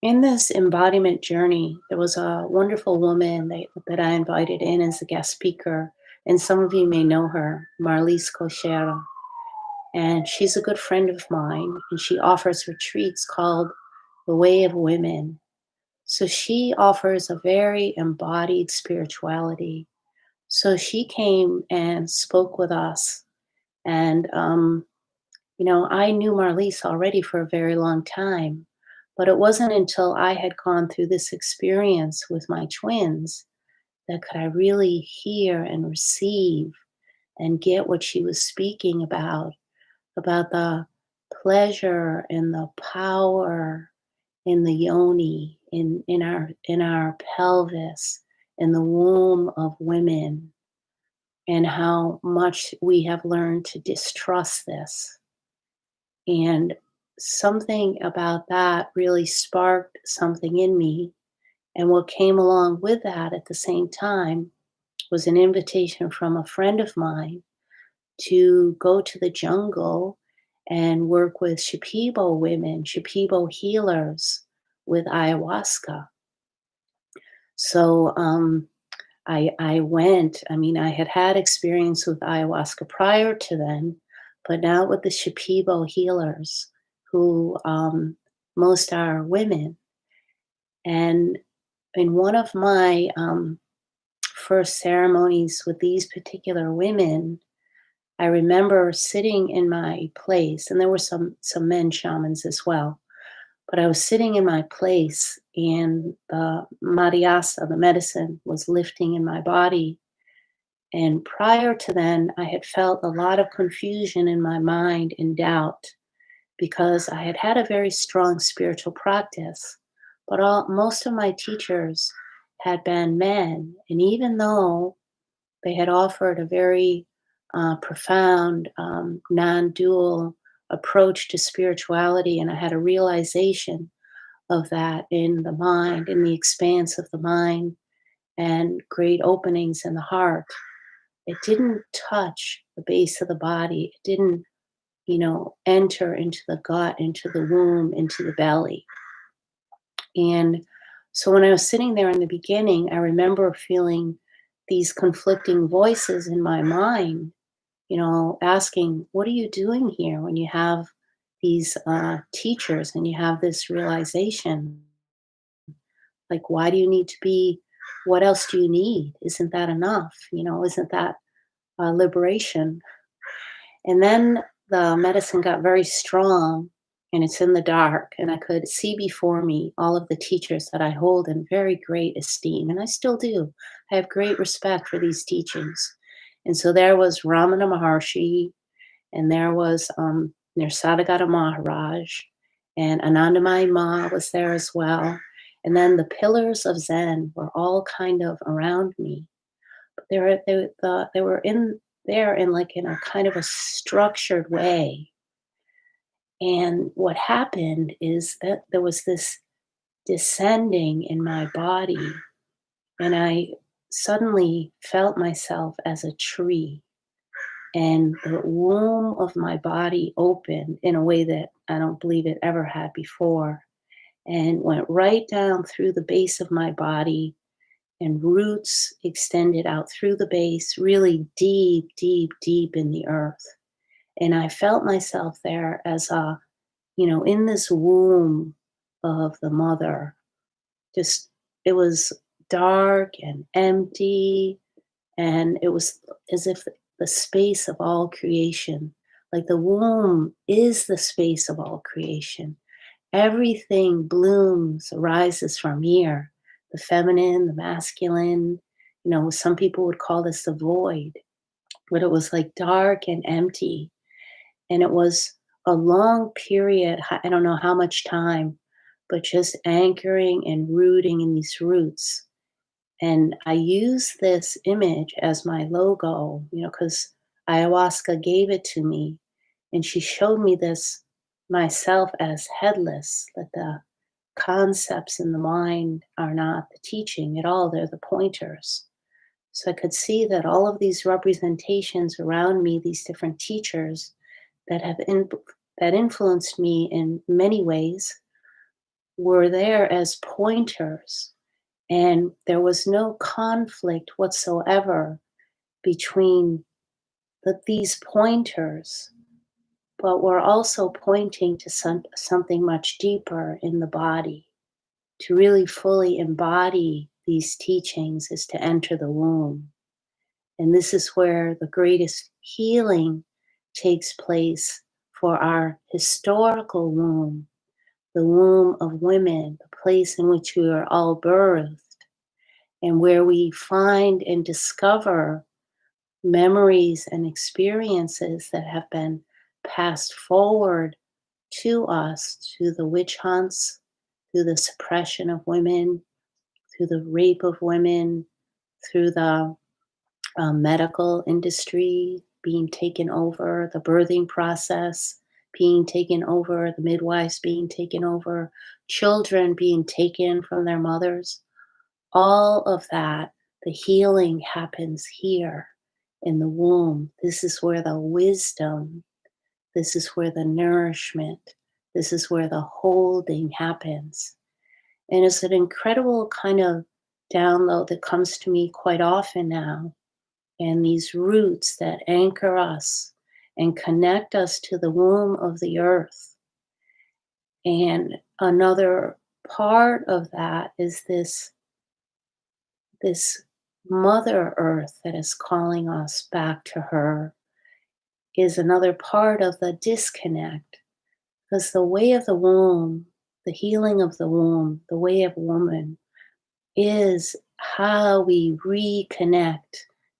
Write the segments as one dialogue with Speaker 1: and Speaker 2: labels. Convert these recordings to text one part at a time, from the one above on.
Speaker 1: In this embodiment journey, there was a wonderful woman that I invited in as a guest speaker, and some of you may know her, Marlise Koshera. And she's a good friend of mine, and she offers retreats called The Way of Women. So she offers a very embodied spirituality. So she came and spoke with us. And I knew Marlise already for a very long time, but it wasn't until I had gone through this experience with my twins that could I really hear and receive and get what she was speaking about the pleasure and the power in the yoni, in our pelvis, in the womb of women, and how much we have learned to distrust this. And something about that really sparked something in me. And what came along with that at the same time was an invitation from a friend of mine to go to the jungle and work with Shipibo women, Shipibo healers with ayahuasca. So I went. I mean, I had experience with ayahuasca prior to then, but now with the Shipibo healers, who most are women. And in one of my first ceremonies with these particular women, I remember sitting in my place, and there were some men shamans as well. But I was sitting in my place, and the mariasa, the medicine, was lifting in my body. And prior to then, I had felt a lot of confusion in my mind and doubt because I had had a very strong spiritual practice. But most of my teachers had been men. And even though they had offered a very profound, non dual approach to spirituality, and I had a realization of that in the mind, in the expanse of the mind, and great openings in the heart. It didn't touch the base of the body. It didn't, enter into the gut, into the womb, into the belly. And so when I was sitting there in the beginning, I remember feeling these conflicting voices in my mind, asking, what are you doing here when you have these teachers and you have this realization? Like, why do you need to be? What else do you need? Isn't that enough? Isn't that liberation? And then the medicine got very strong, and it's in the dark, and I could see before me all of the teachers that I hold in very great esteem, and I still do. I have great respect for these teachings. And so there was Ramana Maharshi, and there was Nirsadagata Maharaj, and Anandamayi Ma was there as well. And then the pillars of Zen were all kind of around me. But they were in there in a kind of a structured way. And what happened is that there was this descending in my body, and I suddenly felt myself as a tree, and the womb of my body opened in a way that I don't believe it ever had before, and went right down through the base of my body, and roots extended out through the base, really deep, deep, deep in the earth. And I felt myself there as in this womb of the mother. Just, it was dark and empty, and it was as if the space of all creation, like the womb is the space of all creation. Everything blooms, arises from here. The feminine, the masculine, some people would call this the void, but it was like dark and empty. And it was a long period, I don't know how much time, but just anchoring and rooting in these roots. And I use this image as my logo, because ayahuasca gave it to me. And she showed me this myself as headless, that the concepts in the mind are not the teaching at all, they're the pointers. So I could see that all of these representations around me, these different teachers that have that influenced me in many ways, were there as pointers, and there was no conflict whatsoever between these pointers, but we're also pointing to something much deeper in the body. To really fully embody these teachings is to enter the womb. And this is where the greatest healing takes place for our historical womb, the womb of women, the place in which we are all birthed, and where we find and discover memories and experiences that have been passed forward to us through the witch hunts, through the suppression of women, through the rape of women, through the medical industry being taken over, the birthing process being taken over, the midwives being taken over, children being taken from their mothers. All of that, the healing happens here in the womb. This is where the wisdom, this is where the nourishment, this is where the holding happens. And it's an incredible kind of download that comes to me quite often now. And these roots that anchor us and connect us to the womb of the earth. And another part of that is this Mother Earth that is calling us back to her, is another part of the disconnect. Because the way of the womb, the healing of the womb, the way of woman, is how we reconnect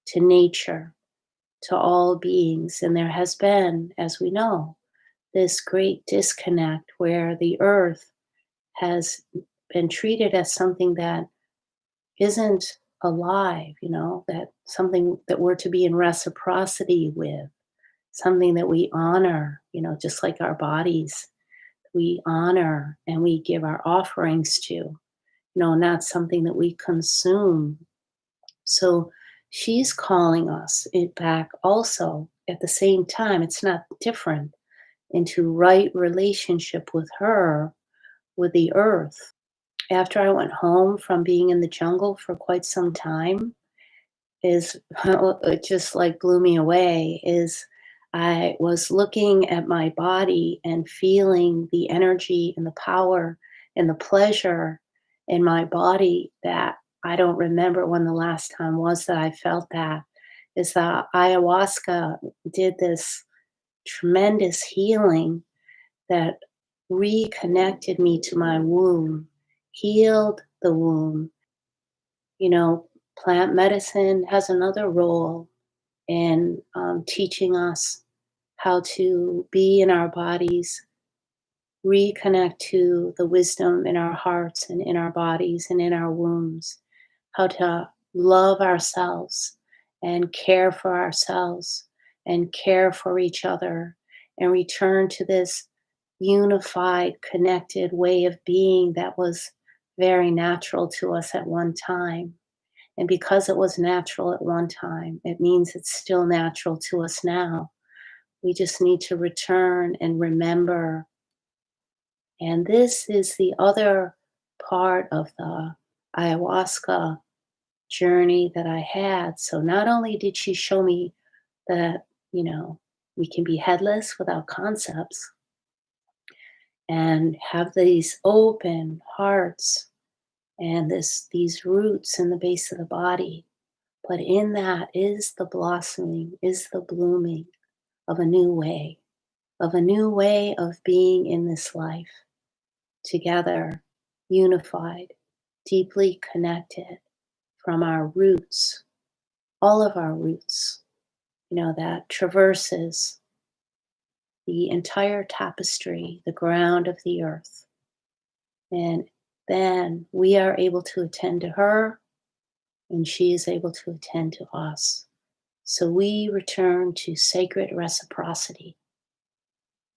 Speaker 1: to nature, to all beings. And there has been, as we know, this great disconnect where the earth has been treated as something that isn't alive, that something that we're to be in reciprocity with, something that we honor, just like our bodies, we honor and we give our offerings to, not something that we consume. So she's calling us it back also at the same time. It's not different, into right relationship with her, with the earth. After I went home from being in the jungle for quite some time, is it just like blew me away, is I was looking at my body and feeling the energy and the power and the pleasure in my body that I don't remember when the last time was that I felt that. Is that ayahuasca did this tremendous healing that reconnected me to my womb, healed the womb. You know, plant medicine has another role in teaching us how to be in our bodies, reconnect to the wisdom in our hearts and in our bodies and in our wombs, how to love ourselves and care for ourselves and care for each other and return to this unified, connected way of being that was very natural to us at one time. And because it was natural at one time, it means it's still natural to us now. We just need to return and remember. And this is the other part of the ayahuasca journey that I had. So not only did she show me that, we can be headless without concepts and have these open hearts and these roots in the base of the body, but in that is the blossoming, is the blooming of a new way, of being in this life together, unified, deeply connected from our roots, all of our roots, that traverses the entire tapestry, the ground of the earth. And then we are able to attend to her, and she is able to attend to us. So we return to sacred reciprocity.